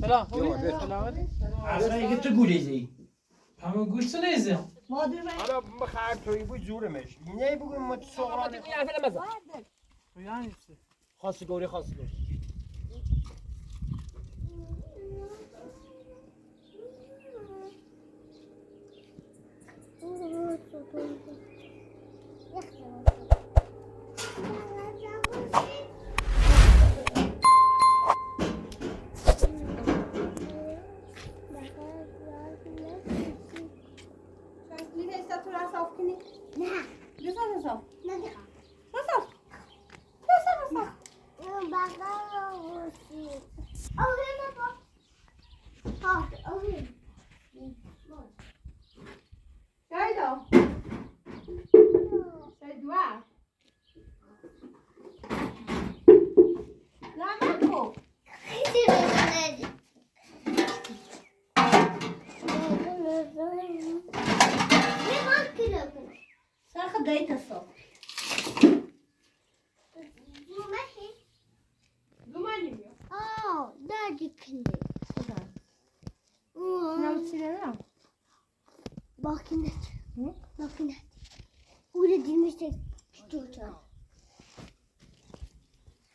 سلام خوبی؟ سلامتی؟ اصلا اگه تو گولیزی همه گوشت نیزیم حالا بخیر توی بود زورمش نه بگویم ما تو سغرانه تو یعنی چی؟ خاصی گوری Bakın. Öyle demiştik. Tutar.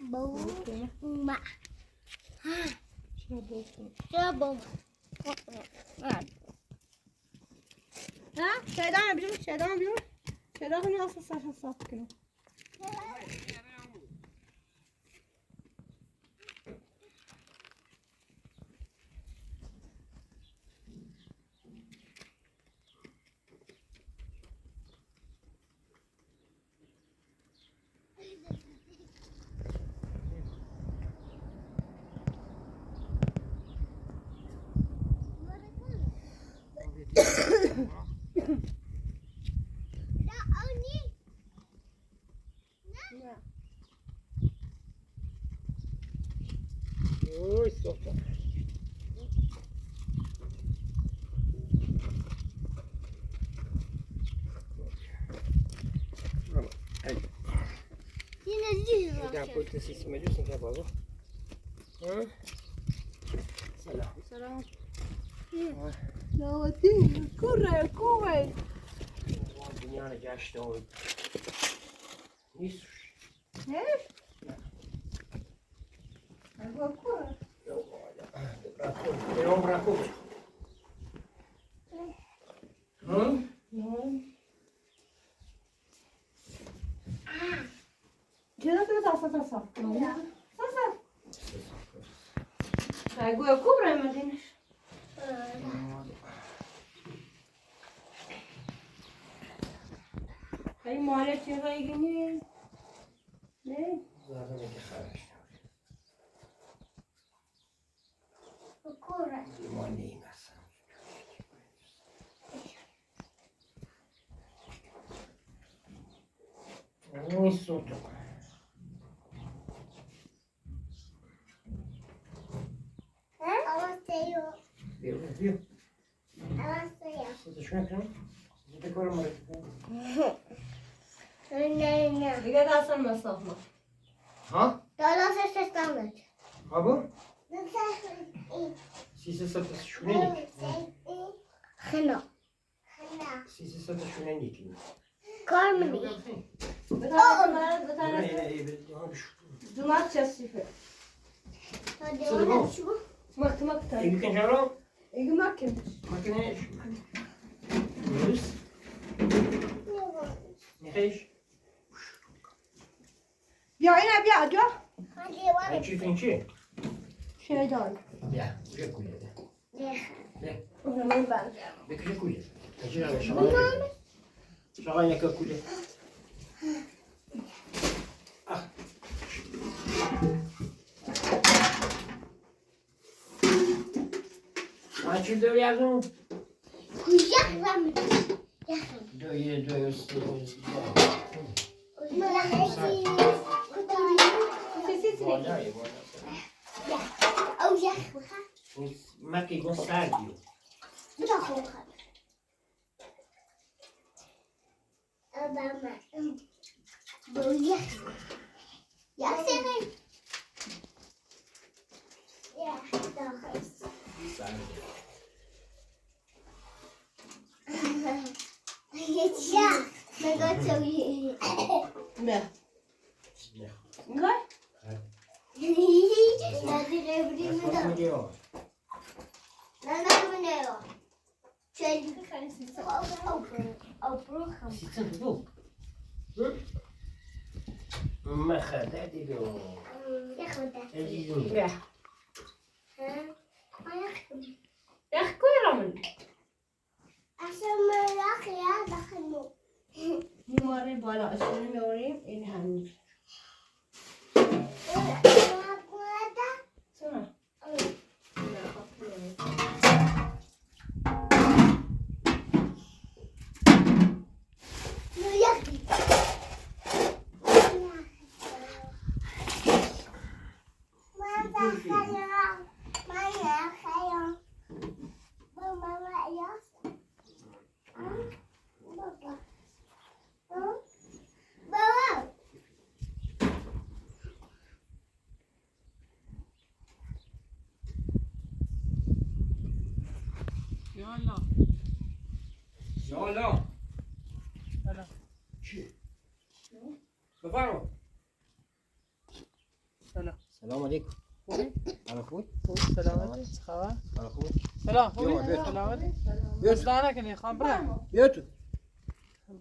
Boğma. Ha. Şabom. Ha? Şeyden biliyorum, şeyden biliyorum. Şeyden hani asıl saçma sapkın. Oy sokak. Yine düz Ya bakıyor. koytu sesimi ediyorsun ki baba. Hı? Selam. Selam. Ne değil, kurre, kuvvet. Dünyanı geçti o. Nisu. Ne? Algo kurre. È un bracco. Hı? Gdzie to jest sapkın? Sasa. Algo kurre mi deniz? Hay muhalet ya gini. Ne? Zaten iki kardeş. Kurre. Limon yemezsin. Oy soğuk. Avastayı. Diyor. Avastayı. Siz şuna kırın. Bir de koyalım oraya. Ne? Bir de daha sen masafma. Ha? Daha ses tanıt. Ha bu? Nasıl? Sizi satı şuna ne? Hına. Sizi satı şuna ne? Kar mı değil? Bir tanesi. Cumartesi şifi. Hadi Sıra ona bu. şu. Mak tabii. Evliken çağıralım. İyi makine. Makine. Yürüz. Ne iş? Ya yine bir adı. Hadi var. Ay çiftlikçi. Şey daha. Ya, buraya koy ya. Ne? O zaman ben. Bir küçük koy. Kaçır abi şaban. Şaban yaka koy. Ah. Açı döv yazın. Kuyacak var mı? Döv. Marca igual sardio. Ya senin. Ya daha یکی‌ها نگاه تویی. بیا نگاه ندی قبری میدم. نه میدم. چلی آبرو خم. مخده دیگه یخوده. بیا یخ کوی رامون اصلا ملاک یا دخنو. میماره بالا اشتونی میاریم این همین چرا؟ یالا یالا سلام چی؟ بفرما سلام سلام علیکم خوبی؟ حالا خوبی؟ خوب سلامتی چه خبر؟ حالا خوبی؟ سلام خوبی؟ بیا، بیا. سلامتی؟ بیا. اصلا نکنی خوام برم بیا تو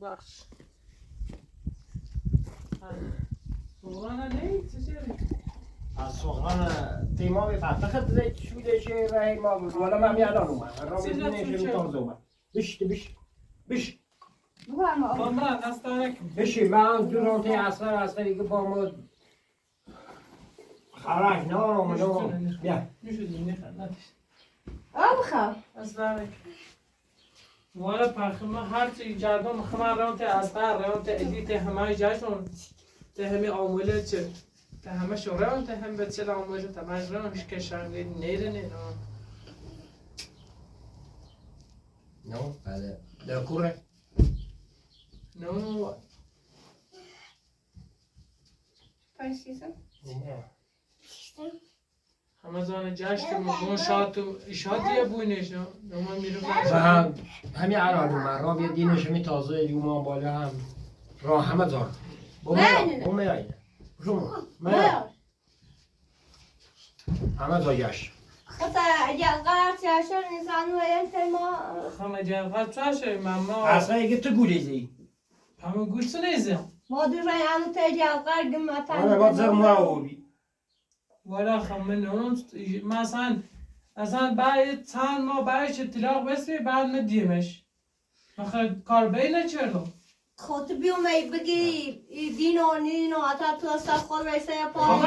بخش سوغرانه نه؟ چه شیری؟ از سخران تیما به فتخت زیت شوده شه و هی ما بود والا من الان اومد را سیزده میدونه سوچه. شمی تازه اومد بش خوام برم اصلا نکنی بشی من دورانتی اصلا دیگه با ما خرک نه آمده بیا میشودی نخند نداشت آب خب اصلا نکنی والا پرخمه هرچی جردم خمه رانت اصغر رانت ادیت همه جاشون ته همه آموله چه ته همه شوران ته هم به چه آموله ته مجرانش که شنگی نیره نه نو بله ده کوره نو پایسیسم همه زان جشت مگون شاتو شادیه بوینش نو من میرم و همین الان اومد را بیا دینه شمی تازه ایوما بالا هم را همه زار بومه شما همه زایش خطا جلقه سیاشر نیزان و این ما همه جلقه چاشه ماما اصلا اگه تو گوریزی همه گوشت نیزم ما دو رای آن تا جلقه گمت آره باید زر ما اولی والا خمه نونم مثلا اصلا بعد چند ماه بعدش اطلاق بسی بعد من دیمش مخه کار بینه چرا خود بیومی بگی دینو اتا تو است خود رئیسه پا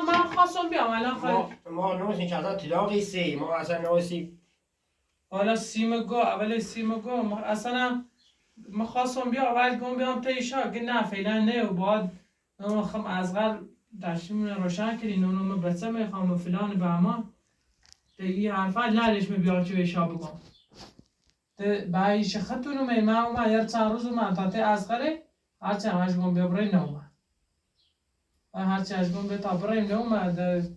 من خواستم بیام الان خیلی ما نوشیم که اصلا تلاقی سی ما اصلا نوشیم حالا سیمگو اول سیمگو اصلا من خواستم بیام اول گم بیام تا ایشا که نه فعلا نه و بعد اون خم ازغر داشتیم روشن کردین اونو من بچه میخوام و فلان به امان تا این حرفا لالش میبیار چه ایشا بگم با شخطونو میمه اومد یه چند روز اومد تا تی ازغره هرچه همش گم بیابره نومد و هرچه از گم بیا تا برای نومد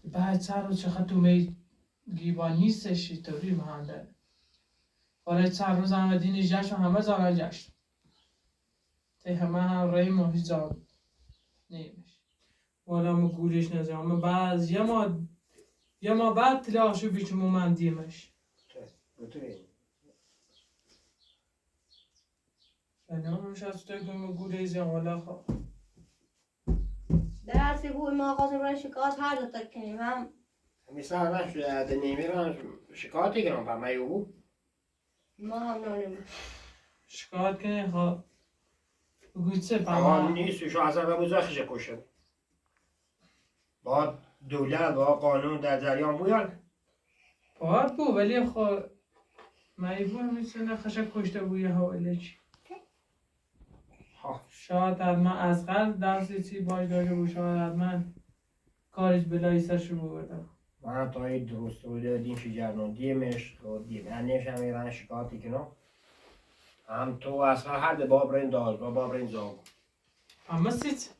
بعد چند روز شخطو می گیبان نیستش طوری مهنده حالا چند روز همه دین جشن و همه زارا جشن تی همه هم رای ما هیچ زار نیمش والا ما گولش نزیم اما بعض یه ما بعد تلاحشو بیچم من دیمش نمیشه از توی که ما گوله زیم والا خواه درسی بود ما خواستم برای شکایت هر دو تا کنیم هم مثلا نشده ده نیمی رو شکایتی کنم پر میو بود ما هم نانیم شکایت کنی خواه بگوید چه اما پما نیستش اصلا به بزرخش کشه با دولت با قانون در جریان بویان باید بو ولی خواه مایبو همیشه نخشه کشته بوی حواله چی شاید حتما از قلب درسی چی باش داشته بود شاید حتما کارش بلایی سرشو بودم من تا این درست بوده دین شجرنون دیمش خود دیم انیش هم ایران شکایتی کنم هم تو اصلا هر ده بابرین داز با بابرین زاگ اما سیت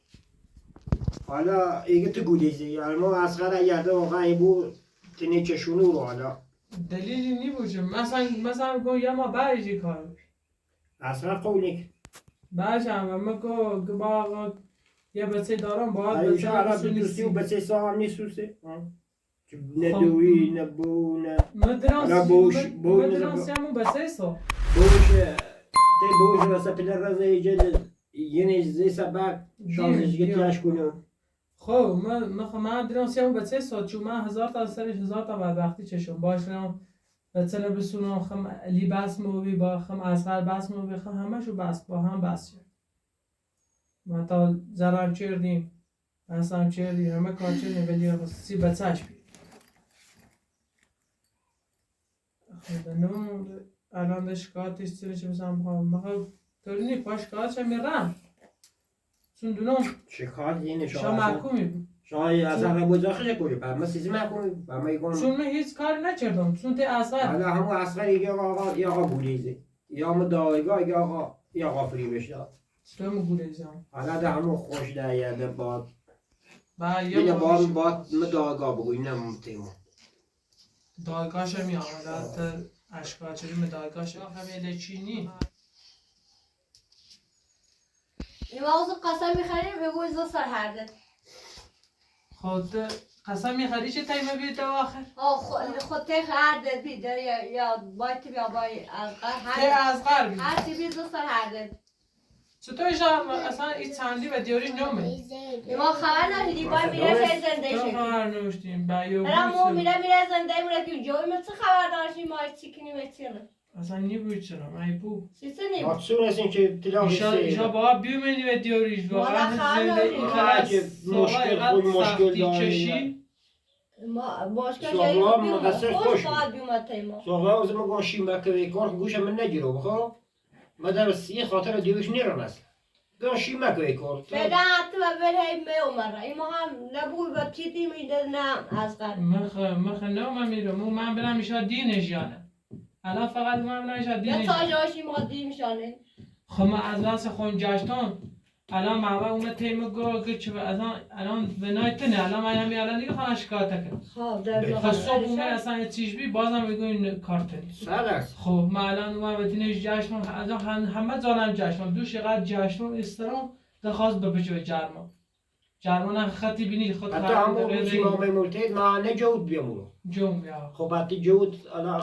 حالا ایگه تو گولیزی یعنی ما اصلا اگر ده واقعا این بود تینه چشونو رو حالا دلیلی نی بوده مثلا گو یا ما باید کار اصلا قولی باشه اما گو با یه بچه دارم باید ایشا بچه الان دوستی و بچه ساهم نیستوسه نه دوی نه بو نه مدران بوش سیامو بچه سا بوش تی بوش واسه پدر رازه ایجل یه زی سبک شانزش گتیاش کنم خب من درام سیامو بچه سا چون من 1000 تا سرش 1000 تا بدبختی چشم باشم بچه لبسونم خم علی بس موبی با خم اصغر بس موبی خم همشو بس با هم بس شد ما تا زرم چردیم بسم چردیم همه کار چردیم ولی سی بچهش بید خب نمون الان ده شکایتش سرش بسم مخواه طوری نی پا شکایتش هم میرم چون دونم شکایت اینه شما محکومی بود شاید اصلا ربوزا خیلی کنی پر من سیزی محکومی پر من یکم چون من هیچ کاری نکردم چون تی اصغر حالا همون اصلا یا آقا بولیزه یا همون دایگاه یا آقا فری بشه چطور گولیزم حالا ده همون خوش ده یه ده باد با یه باد دایگاه بگوی نمون تیمون دایگاش هم یا تا اشکال چجور می دایگاش همه چینی موضوع قسم میخریم بگوی زو سر هرده خود قسم میخری چه تایمه بیده تو آخر؟ خود تیخ هرده بیده یا باید بیا باید تی ازغر بید هر چی بید زو سر هرده چطور اصلا این چندی و دیوریش نومه ما خبر ندیدی باید میره خیلی زنده تو شد خبر نوشتیم بیو مو میره زنده مونه که جوی ما چه خبر داشتیم ما چی کنیم چیله اصلا نیبوید چرا من بو چیزی نیم مقصود است این که تلاقی ایشا با بیومنی و دیوریش واقعا زنده این مشکل چشی مشکل سوغلام مقصر خوش باید بیومد تیما سوغلام از ما گوشیم بکوی کار گوش من نگیرو بخواه ما در سی خاطر دیوش نیرم است گوشیم بکوی کار فعلا حتی و بره می اومره این ما هم نبود و چیتی میده نه از قرد مخ نوم میرم من برم ایشا دینش یانه الان فقط من برم ایشا دینش نه تاجاشی ما دیم شانه خب من از راست خون جاشتم الان محبه اومد تیمه گو که چه الان به نایتنه الان من همی الان دیگه خواهن شکایت کرد خب در خب صبح اومد اصلا یه چیش بی بازم بگو این کارتنی سرست خب من الان اومد به دینش جاشتم از همه زانم جاشتم دوش قد جاشتم استرام دخواست بپچه به جرمان خطی بینی خود حتی همون روزی ما میمولتید ما نجود بیامونو جوم یا خب حتی جود الان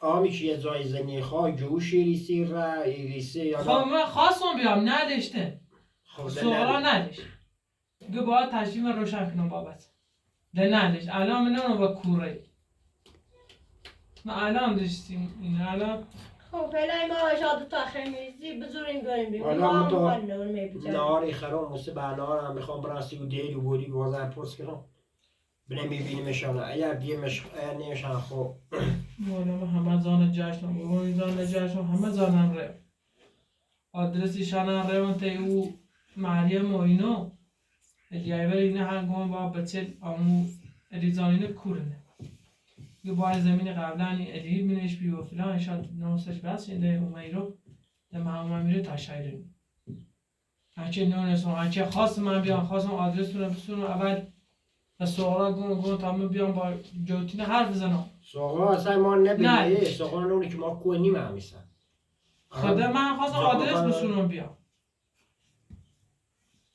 آمیش یه زای زنی خواه جوشی ریسی را ریسی یا خب من خواستم بیام نداشته سوغرا نداشت دیگه باید تشریف روشن کنم بابت ده نداشت الان من نمونم با کوره ما الان داشتیم این الان خب فعلا ما اشاد تا خمیزی بزرین بریم بیم حالا ما تو هم نور میبیجن نهاری خرام مست به نهار هم میخوام براستی و دیل و بولی بازم پرس کنم بنه میبینیمشان اگر دیمش اگر نمیشن خب والا همه زان جشن بگوی زان جشن همه زانم رو آدرسیشان هم رو تا او مریم و اینو دیگر اینه هنگام با بچه آمو ریزانینه کورنه یه باید زمین قبلا ادهید مینش بی و فلان ایشان نوستش بس شده اومایی رو دم همه میره تا شایره هرچه نونستم هرچه خواستم من بیام خواستم آدرس رو بسونم اول و سوغرا گون تا من بیام با جوتین حرف بزنم سوغرا اصلا ما نبینه نه. سوغرا نونی که ما کنیم همیستن خدا من خواستم آدرس بسونم بیام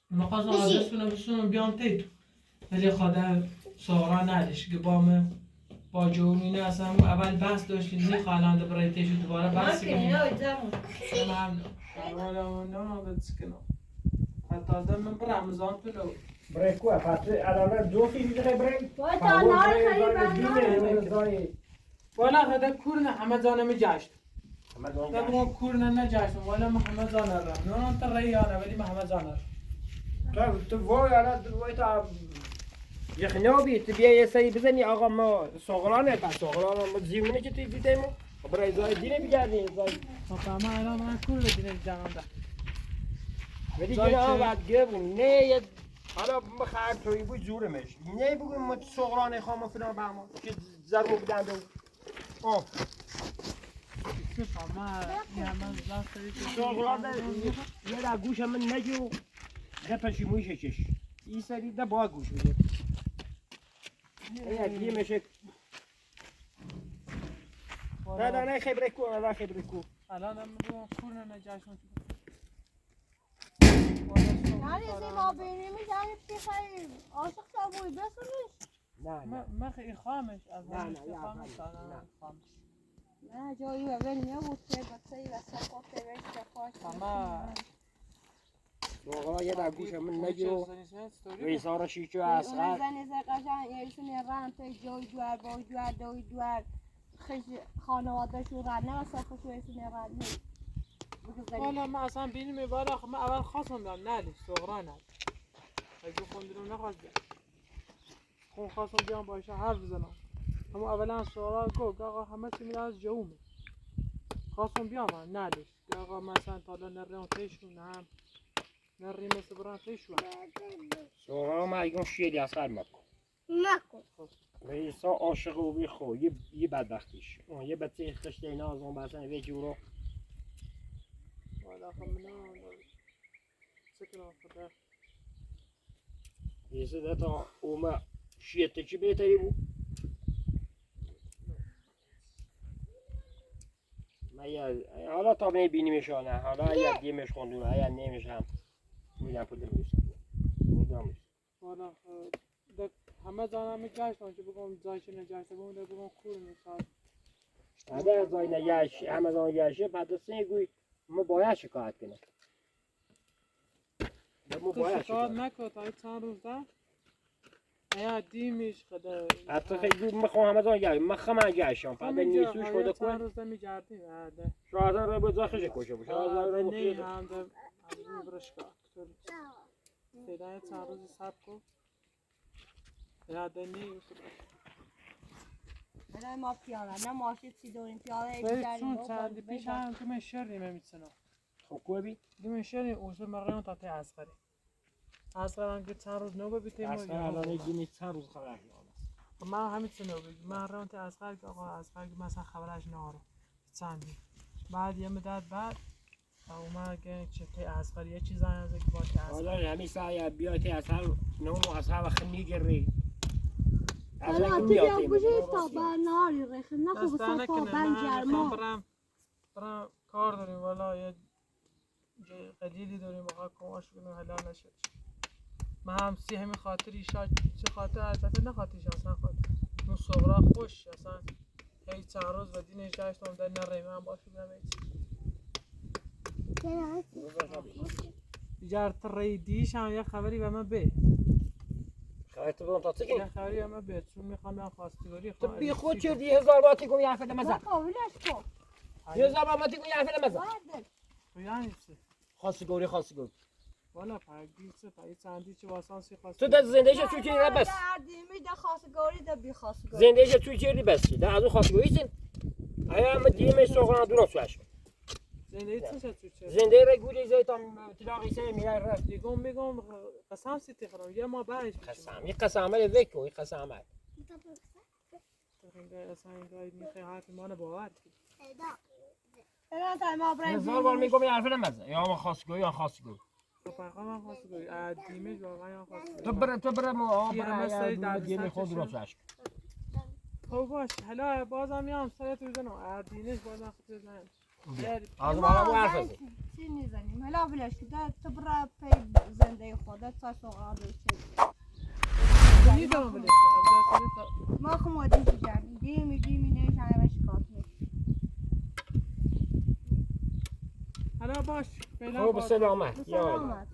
من خواستم آدرس رو بسونم بیام تیتو ولی خدا سوغرا نداشت که با جومینه اصلا اول بحث داشتیم میخوالند برای تیشو دوباره بحث کنیم تمام والا نه بتسکنم حتی من برم زان تو رو برای کوه پس الان دو فیلم دیگه برای باید تا نار خیلی والا خدا کورن همه زانم جشت ما کورن نجاشتم والا محمد زانر را نه تا ریانه ولی محمد زانر تو وای تا یخنابی تبیه یه سری بزنی آقا ما سوغرانه پس سوغرانه ما زیونه که توی دیده ما برای زای دینه بگردی زای خب ما الان من کور دینه جانم ده ولی جنه هم بعد گبون نه یه حالا بخیر توی بود زورمش نه بگویم ما سوغرانه خواه ما فلان با ما که ضربو بدن دو سوغرانه یه در گوش من نجو ده پشیمویشه چش این سری ده با گوش بده یه دیگه میشه نه نه خبره کو نه خبره کو الان هم رو کورن نجاشون یعنی ما بینیمی یعنی بخیر عاشق شبوی بسونش نه ما خیلی خامش از نه، همش نه، خامش نه. خامش نه جایی و بین نبود که بسیاری و سفاته وش شفاش تمام واقعا یه در گوش من نگیو ریسارا شیچو اون اصغر زنی قشنگ ایشون رن تا جای دوار با دوار دوی دوار خیش خانوادهشون رن نه صافشو ایشون رن والا ما اصلا بینیم والا ما اول خواستم بیام نه صغرا نه اگه خوندیم نخواست بیام خون خواستم بیام باشه حرف بزنم اما اولا صغرا گفت آقا همه چی میره از جومه خواستم بیام نه آقا مثلا تا الان نریم تیشون هم نریم مثل بران تیشون سوغا ما اگه شیری اصغر مکن مکن ریسا عاشق و بی خو یه بدبختیش اون یه بچه خشته اینا از اون بسن وی جورو والا خمنا سكرا خدا یه ده تا اوما شیته چی بهتری بود ما حالا تا میبینیمش نه حالا اگر دیمش خوندون اگر نمیش هم میدم پول میرسم والا همه زنم گشتم که بگم زایش نجاشته بمونه بگم کور میخواد اگر زای نگهش همه زای نگهشه بعد سه گوی ما باید شکایت کنیم ما تو باید شکایت شکایت نکن تا چند روز ده ایا دیمیش خدا حتی خیلی گوی میخوام همه زای نگهش من خمه نگهشم بعد نیستوش خدا چند کن روز ده میگردیم شاید رو بود زخش کشه باشه شاید رو نه بود هم ده برش کار فعلا چند روز صبر کن یا ده نی نه ما پیاله نه ماشین چی داریم پیاله برید چون چندی پیش هم که من شریم میتونم خب کوه بی دیگه شریم اوزه مریم تا تی اصغری اصغر هم که چند روز نو ببیتیم اصلا الان گیمی چند روز خبر من همین چه نو بگیم من رام تی اصغر که آقا اصغر که مثلا خبرش نهارو چندی بعد یه مدت بعد اومد که چه تی اصغر یه چیز از که با تی حالا اصغر همین سایه بیاتی اصلا نو اصلا وقت میگری حالا تو بیا گوشه تا بناری رخم نه خوب دستانه صفا کنه من بنجرما برم کار داریم والا یه قلیلی داریم آقا کماش کنیم حلال نشد من هم سی همین خاطری شاید چه خاطر البته نه خاطریش اصلا خاطر اون صغرا خوش اصلا هی چند روز و دینش داشتم در نریم هم باشه بودم دیگر تری دیش هم یه خبری به من به خواهد تو تا چه یه خبری به من به چون میخوام بیان خواستگاری تو بی خود چردی 1000 باتی کنی حرف نمزن قابلش کن 1000 باتی کنی حرف نمزن تو یعنی چی؟ خواستگاری والا پرگیسه پایی چندی چه واسان سی خواست تو در زندگیش تو چردی بس دیمی ده خواستگاری ده بی خواستگاری زندگیش تو چردی بس ده از اون خواستگاری سین ایا هم دیمه سوغرا درست شد زندگی چه شد تو چه؟ زندگی را گوری زیتام تلاقی سه میره را میگم قسم سیتی خورم یه ما بعدش قسم یک قسم عمل وکو یک قسم عمل اصلا این گاهی میخوای حرف مانه باور کنی الان تا ما برای 1000 بار میگم این حرف نمزن یا ما خواستگاری یا خواستگاری تو پیغام هم خواستگاری دیمش واقعا هم خواستگاری تو بره ما یه همه سری در دیمه خود سطحشون. درست شد خب باش حالا بازم میام سرت بزنم دینش بازم خود بزنم از ما حرف بزن چی نیزنیم هلا بلش که تو برای پی زنده خودت تا سوغاد چی میدونم بله ما خمودیم تو جمعی دیمی نیش همه شکات حالا باش خب سلامت سلامت